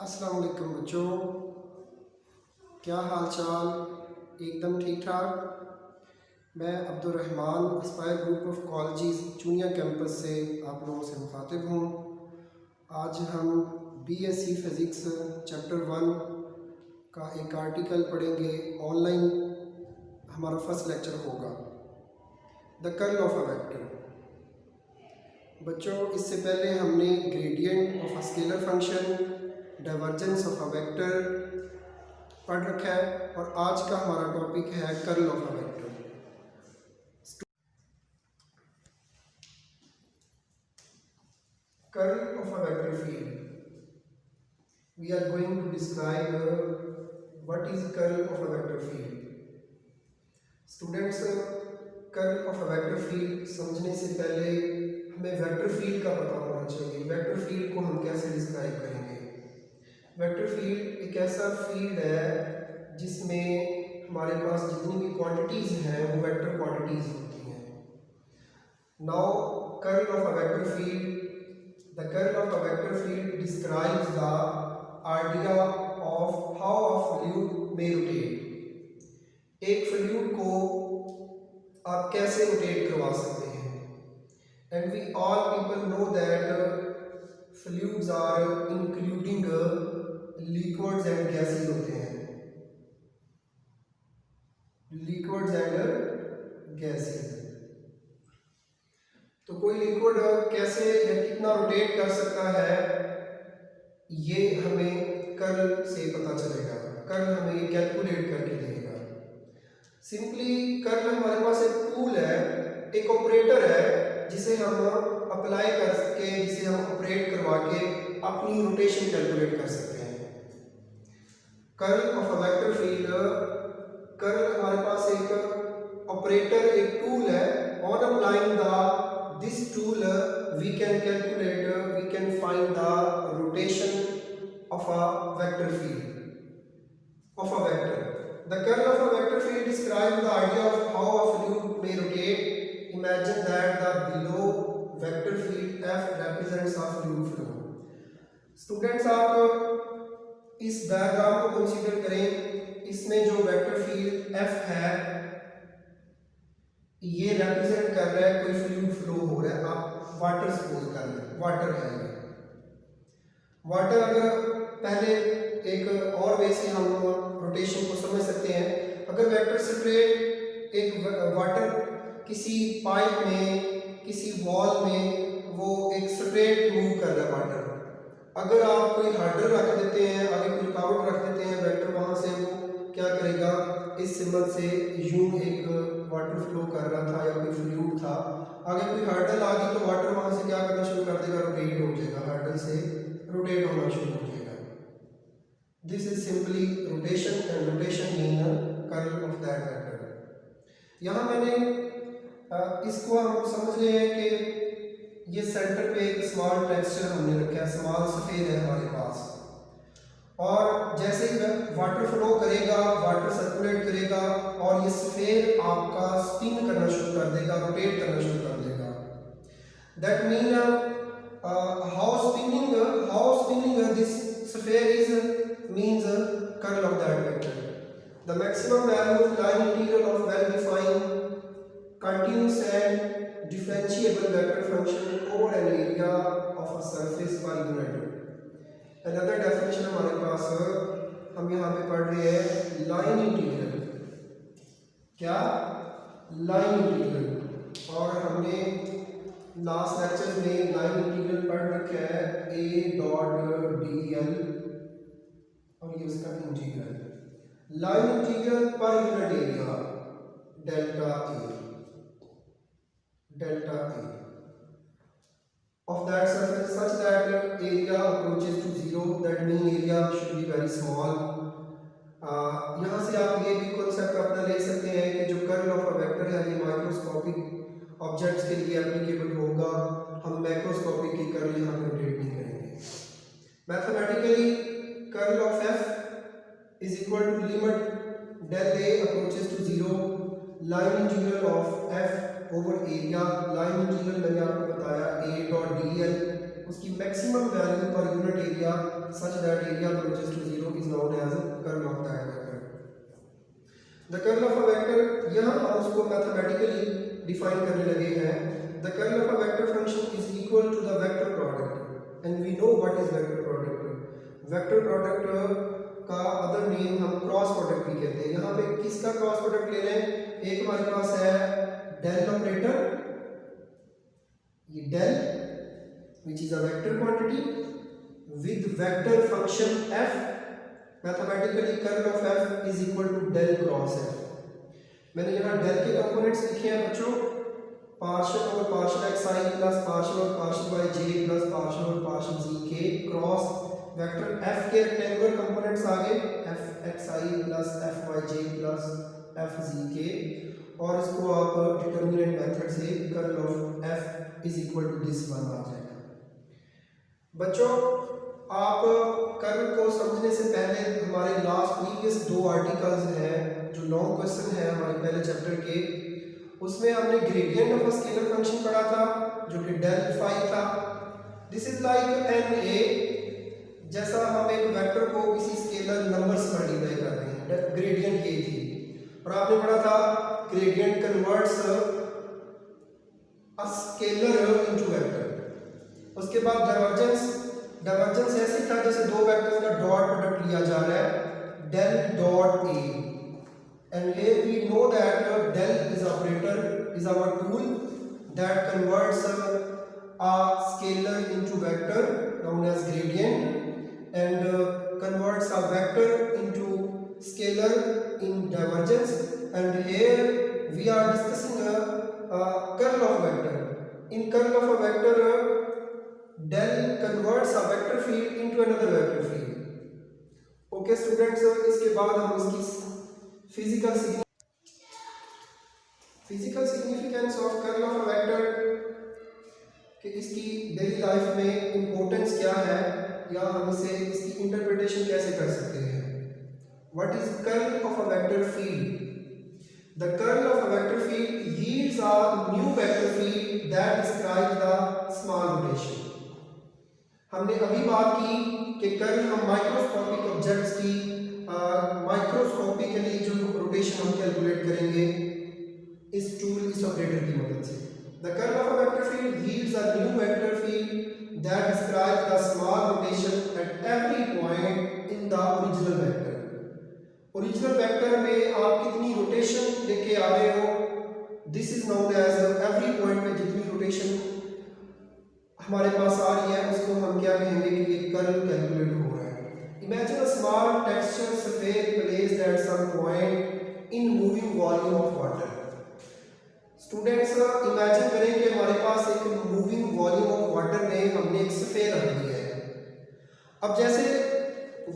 अस्सलाम वालेकुम बच्चों, क्या हाल चाल? एकदम ठीक ठाक। मैं Abdurrahman Aspire group of colleges Chunian campus से आप लोगों से मुखातिब हूँ। आज हम बीएससी फिज़िक्स चैप्टर 1 का एक आर्टिकल पढ़ेंगे। ऑनलाइन हमारा फर्स्ट लेक्चर होगा the curl of a vector. बच्चों, इससे पहले हमने gradient of a scalar function, divergence of a vector पढ़ रखा है और आज का हमारा टॉपिक है curl of a vector. Curl of a vector field, we are going to describe what is curl of a vector field. Students, curl of a vector field समझने से पहले हमें वेक्टर फील्ड का पता होना चाहिए। वेक्टर फील्ड को हम कैसे डिस्क्राइब करेंगे? वेक्टर फील्ड एक ऐसा फील्ड है जिसमें हमारे पास जितनी भी क्वांटिटीज़ हैं वो वेक्टर क्वांटिटीज़ होती हैं। Now curl of a vector field, the curl of a vector field describes the idea of how a fluid may rotate. एक फ्लूइड को आप कैसे रोटेट करवा सकते हैं? And we all people know that fluids are including liquids and gases होते हैं, liquids and gases. तो कोई लिक्विड कैसे या कितना रोटेट कर सकता है, ये हमें कर्ल से पता चलेगा। कर्ल हमें ये कैलकुलेट करके देगा। सिंपली कर्ल हमारे पास एक टूल है, एक ऑपरेटर है जिसे हम अप्लाई कर सके, जिसे हम ऑपरेट करवा के अपनी रोटेशन कैलकुलेट कर सकते हैं। Curl of a vector field, curl हमारे पास एक ऑपरेटर, एक टूल है। On applying the this tool we can calculate, we can find the rotation of a vector field of a vector. The curl of a vector field describes the idea of how a fluid may rotate. Imagine that the below vector field f represents a fluid flow. Students, आप इस diagram को consider करें। इसमें जो vector field f है ये represent कर रहा है कोई फ्लूइड फ्लो हो रहा है। आप वाटर सपोज कर रहे हैं, वाटर है ये। वाटर अगर पहले एक और वे से हम रोटेशन को समझ सकते हैं। अगर वेक्टर स्ट्रेट एक वाटर किसी पाइप में, किसी वॉल में वो एक स्ट्रेट मूव कर रहा है वाटर। अगर आप कोई हार्डर रख देते हैं, आगे कोई रुकावट रख देते हैं, वेक्टर वहां से वो क्या करेगा, इस सिंबल से यूं एक वाटर फ्लो कर रहा था या कोई फ्लूइड था, आगे कोई हार्डल आ गई तो वाटर वहां से क्या करना शुरू कर देगा, रोटेट हो जाएगा, हार्डल से रोटेट होना शुरू हो जाएगा। This is simply rotation and rotation mean curl of that vector. यहाँ मैंने इसको हम समझ रहे हैं कि ये सेंटर पे एक स्मॉल टेक्सचर हमने रखा है, स्मॉल सफेद है हमारे पास, और जैसे ही वाटर फ्लो करेगा, वाटर सर्कुलेट करेगा और ये सफेद आपका स्पिन करना शुरू कर देगा, रोटेट करना शुरू कर देगा। That mean how spinning this सफेद is means curl of that vector. The maximum value of line integral of well defined continuous and differentiable vector function over an area of a surface by unit। another definition हमारे पास हम यहाँ पे पढ़ रहे हैं line integral. क्या? Line integral. और हमने लास्ट लेक्चर में लाइन इंटीग्रल पढ़ रखा है a डॉट dl और ये उसका इंटीग्रल। लाइन इंटीग्रल पर unit area delta A of that surface such that area approaches to zero, that mean area should be very small। यहाँ से आप ये भी कॉन्सेप्ट अपना ले सकते हैं कि जो कर्ल ऑफ अ वेक्टर है ये माइक्रोस्कोपिक ऑब्जेक्ट्स के लिए एप्लीकेबल होगा। हम मैक्रोस्कोपिक की कर्ल यहाँ पे रोटेट नहीं करेंगे। Mathematically curl of f is equal to limit del a approaches to zero line integral of f over area. Line integral मैंने आपको बताया a डॉट dl, उसकी maximum value per unit area such that area approaches to 0 is known as curl of that vector. The curl of a vector, यहाँ हम उसको mathematically define करने लगे हैं. The curl of a vector function is equal to the vector product, and we know what is vector product. Vector product का other name हम cross product भी कहते हैं. यहाँ पे किसका क्रॉस प्रोडक्ट ले लें? एक हमारे पास है डेल ऑपरेटर, ये del which is a vector quantity with vector function f. Mathematically curl of f is equal to del cross f. मैंने यहाँ डेल के कंपोनेंट्स लिखे हैं बच्चों, पार्शियल और partial X I plus partial और partial Y J plus partial और partial Z K cross vector F के रेक्टेंगुलर कंपोनेंट्स आ गए F X I plus F Y J plus F Z K, और इसको आप डिटर्मिनेंट मेथड से curl of F is equal to this one आ जाएगा. बच्चों आप कर्ल को समझने से पहले हमारे लास्ट प्रीवियस 2 आर्टिकल्स हैं जो लॉन्ग क्वेश्चन है हमारे पहले चैप्टर के, उसमें हमने gradient of a scalar function पढ़ा था जो कि डेल फाई था. This is like an a, जैसा हम एक वेक्टर को किसी स्केलर नंबर से मल्टीप्लाई कर रहे हैं, ग्रेडियंट ये थी. और आपने पढ़ा था gradient converts a scalar into vector. उसके बाद डाइवर्जेंस, डाइवर्जेंस ऐसे था जैसे दो वेक्टर्स का डॉट प्रोडक्ट लिया जा रहा है del dot a, and here we know that del is operator is our tool that converts a scalar into vector known as gradient and converts a vector into scalar in divergence. And here we are discussing a curl of vector. In curl of a vector del converts a vector field into another vector field. Okay students, इसके बाद हम इसकी physical significance of curl of a vector कि इसकी daily life में importance क्या है या हम इसे इसकी इंटरप्रिटेशन कैसे कर सकते हैं. What is curl of a vector field? The curl of a vector field yields a new vector field that describes the small rotation. हमने अभी बात की कि कर्ल हम माइक्रोस्कोपिक ऑब्जेक्ट्स की माइक्रोस्कोपिकली जो रोटेशन हम कैलकुलेट करेंगे इस टूल, इस ऑपरेटर की मदद से. The curl of a vector field yields a new vector field that describes the small rotation at every point in the original vector. Original vector में आप कितनी रोटेशन लेके आ रहे हो, this is known as every point पे जितनी rotation हमारे पास आ रही है उसको हम क्या कहेंगे कि ये कर्ल कैलकुलेट हो रहा है. Imagine a small texture surface placed at some point in moving volume of water. Students imagine करें कि हमारे पास एक मूविंग वॉल्यूम ऑफ वाटर में हमने एक सफ़ेद रख दिया है. अब जैसे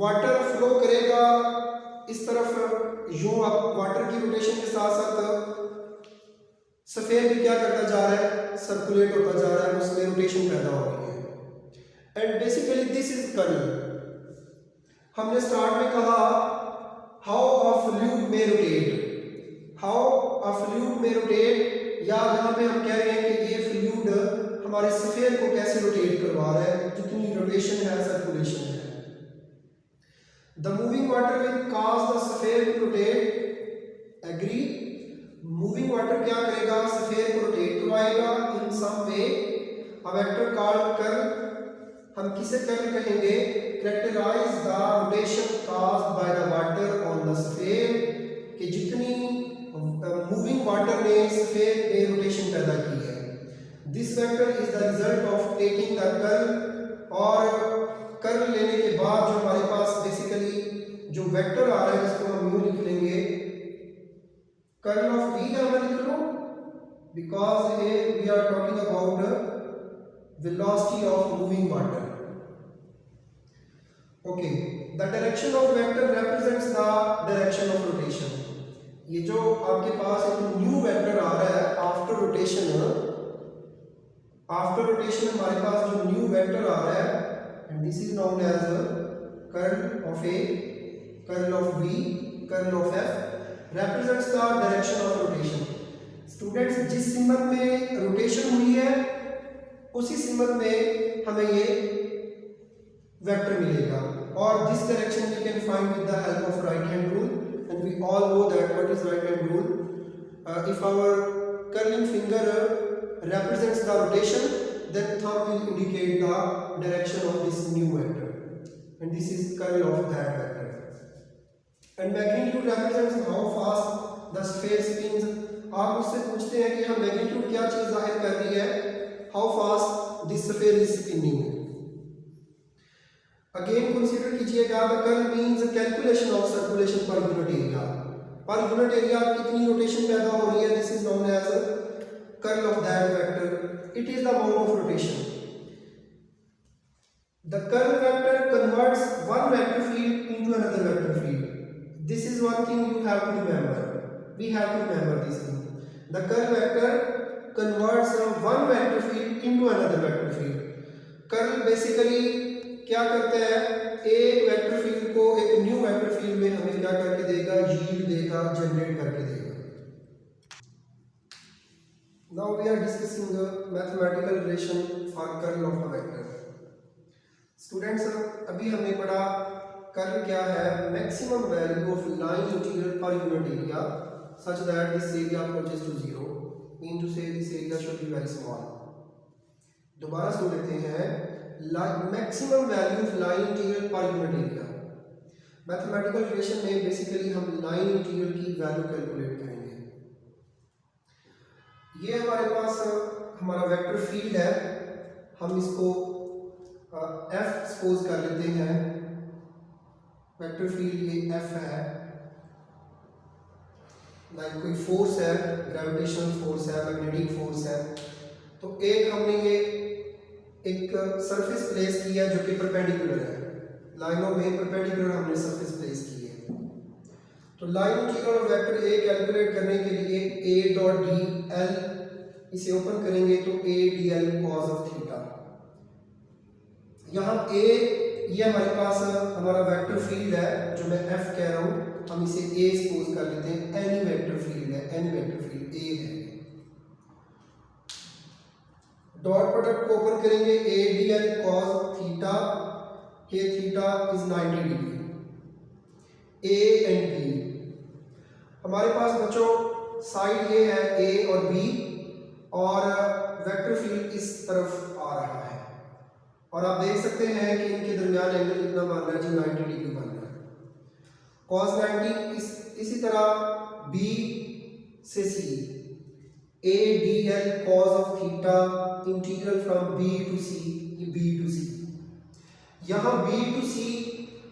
वाटर फ्लो करेगा इस तरफ यूं, अब वाटर की रोटेशन के साथ साथ सफ़ेद भी क्या करता जा रहा है, सर्कुलेट होता जा रहा है, उसमें रोटेशन पैदा हो रही है. And basically this is curl. हमने स्टार्ट में कहा हाउ अ फ्लूइड में रोटेट, हाउ अ फ्लूइड में रोटेट, या यहाँ पे हम कह रहे हैं कि ये फ्लूइड हमारे सफेद को कैसे रोटेट करवा रहा है, जितनी रोटेशन है सर्कुलेशन है. The moving water will cause the सफेद to rotate. Agree? Moving water क्या करेगा, सफेद को रोटेट करवाएगा in some way. A vector called curl, हम किसे कर्ल कहेंगे, characterise the rotation caused by the water on the सफेद, कि जितनी मूविंग वाटर ने सफेद में रोटेशन पैदा की है. This vector is the result of taking the curl. और कर्ल लेने के बाद जो हमारे पास बेसिकली जो वेक्टर आ रहा है इसको हम यूं लिख लेंगे, कर्ल ऑफ v का मैं लिख लूं because we are talking about velocity of moving water. Okay, the direction of vector represents the direction of rotation. ये जो आपके पास एक न्यू वेक्टर आ रहा है आफ्टर रोटेशन हमारे पास जो न्यू वेक्टर आ रहा है, and this is known as curl of a, curl of v, curl of f represents the direction of rotation. Students, जिस सिंबल में रोटेशन हुई है उसी सिंबल में हमें ये वेक्टर मिलेगा। और this direction we can find with the help of right hand rule, and we all know that what is right hand rule. If our curling finger represents the rotation, then thumb will indicate the direction of this new vector, and this is curl of that vector. And magnitude represents how fast the sphere spins. आप मुझसे पूछते हैं कि हम magnitude क्या चीज जाहिर कर रही है, how fast this sphere is spinning. Again consider कीजिएगा the curl means calculation of circulation per unit area. Per unit area कितनी रोटेशन पैदा हो रही है, this is known as curl of that vector. It is the amount of rotation. The curl vector converts one vector field into another vector field. This is one thing you have to remember. We have to remember this thing. The curl vector converts one vector field into another vector field. Curl basically क्या करता है, एक vector field को एक new vector field में हमें क्या करके देगा, यील्ड देगा, जनरेट करके देगा. Now we are discussing the mathematical relation for curl of a vector. Students, अभी हमने पढ़ा कर्ल क्या है, maximum value of line integral पर unit area such that this area approaches to zero, mean to say this area should be very small. दोबारा सुन लेते हैं, maximum value of line integral पर यूनिट एरिया. मैथमेटिकल रिलेशन में basically हम line integral की value calculate करेंगे. ये हमारे पास हमारा वेक्टर फील्ड है, हम इसको एफ सपोज कर लेते हैं. वेक्टर फील्ड ये एफ है, लाइक कोई फोर्स है, ग्रेविटेशनल फोर्स है, मैग्नेटिक फोर्स है. तो एक हमने ये एक सरफेस प्लेस की है जो कि परपेंडिकुलर है, लाइनों में परपेंडिकुलर हमने सरफेस प्लेस की है. तो line integral of vector A calculate करने के लिए ए डॉट डी एल, इसे ओपन करेंगे तो ए d l cos of theta. यहाँ ए ये हमारे पास हमारा वेक्टर फील्ड है जो मैं एफ कह रहा हूँ, हम इसे ए सपोज कर लेते हैं. एनी वेक्टर फील्ड है, एनी वेक्टर फील्ड ए है. डॉट प्रोडक्ट को ओपन करेंगे, A d l cos theta, के theta is 90 degree. A and B हमारे पास बच्चों साइड ये है ए और बी, और वेक्टर फील्ड इस तरफ आ रहा है. और आप देख सकते हैं कि इनके दरमियान एंगल कितना बन रहा है जी, 90 डिग्री बन रहा है. कॉस 90. इसी तरह बी से C, A d l cos of theta integral from B to C, ये बी टू सी. यहाँ बी टू सी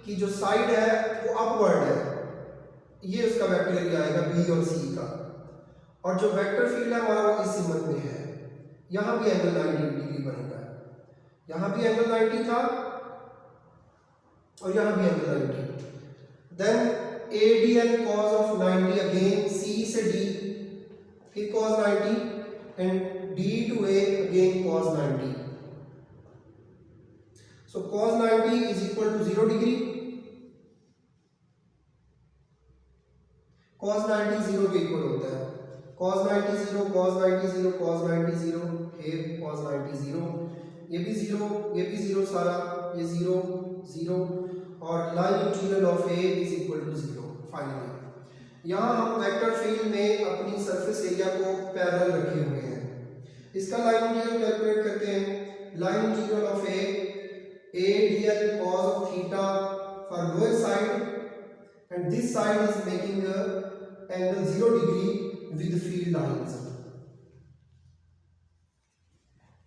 की जो साइड है वो अपवर्ड है, ये उसका वेक्टर एरिया आएगा बी और सी का. और जो वेक्टर फील्ड है हमारा वो इस सिमत में है. यहाँ भी एंगल 90 डिग्री बनेगा, यहाँ भी एंगल 90 था और यहाँ भी angle 90. Then A d l cos of 90, again C से डी फिर cos 90, and d to a again cos 90. So cos 90 is equal to 0 degree. cos 90 0 के इक्वल होता है. cos 90 0, cos 90 0, cos 90 0, here cos 90 0, ये भी 0, ये भी 0, सारा ये 0 0, और line integral of a is equal to 0. Finally यहाँ हम वेक्टर फील्ड में अपनी सरफेस एरिया को पैरेलल रखे हुए हैं. इसका लाइन इंटीग्रल कैलकुलेट करते हैं. Line integral of a d l cos of theta for lower side, and this side is making angle 0 degree with field lines,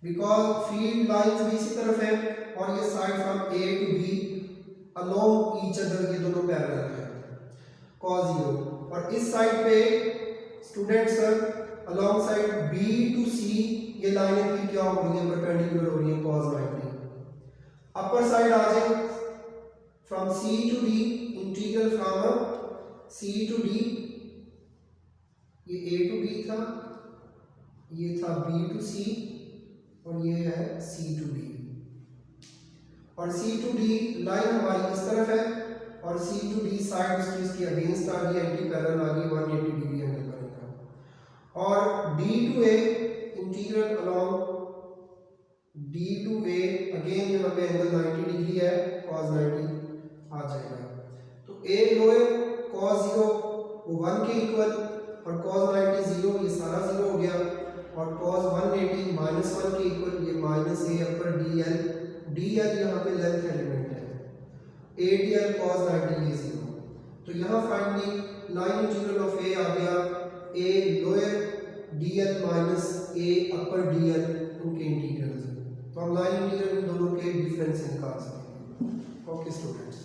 because field lines भी इसी तरफ है और ये side from A to B along each other, ये दोनों parallel है. cos 0, और इस साइड पे students along side B to C ये लाइनें भी क्या हो रही है, परपेंडिकुलर हो रही है cos 90. अपर साइड आ जाए from C to D, integral from C to D, ये ए टू बी था, ये था बी टू सी, और ये है सी टू डी. और सी टू डी लाइन हमारी इस तरफ है, और सी टू डी साइड इसकी अगेंस्ट आ गई, एंटी पैरेलल आ गई, 180 डिग्री एंगल बनेगा. और D to A integral along D to A, again यहाँ पे एंगल 90 डिग्री है, cos 90 आ जाएगा। तो ए लोअर cos 0 वो 1 के इक्वल और cos 90 0, ये सारा 0 हो गया, और cos 180 माइनस 1 के इक्वल, ये माइनस ए अपर डी एल, डी एल यहाँ पे लेंथ एलिमेंट है, ए डी एल cos 90 ये 0। तो यहाँ फाइंड लाइन इंटीग्रल ऑफ ए आ गया a lower D L minus A upper D L, उनके इंटीग्रल्स। तो हम लाइन इंटीग्रल दोनों के डिफरेंस निकाल सकते हैं। Okay students.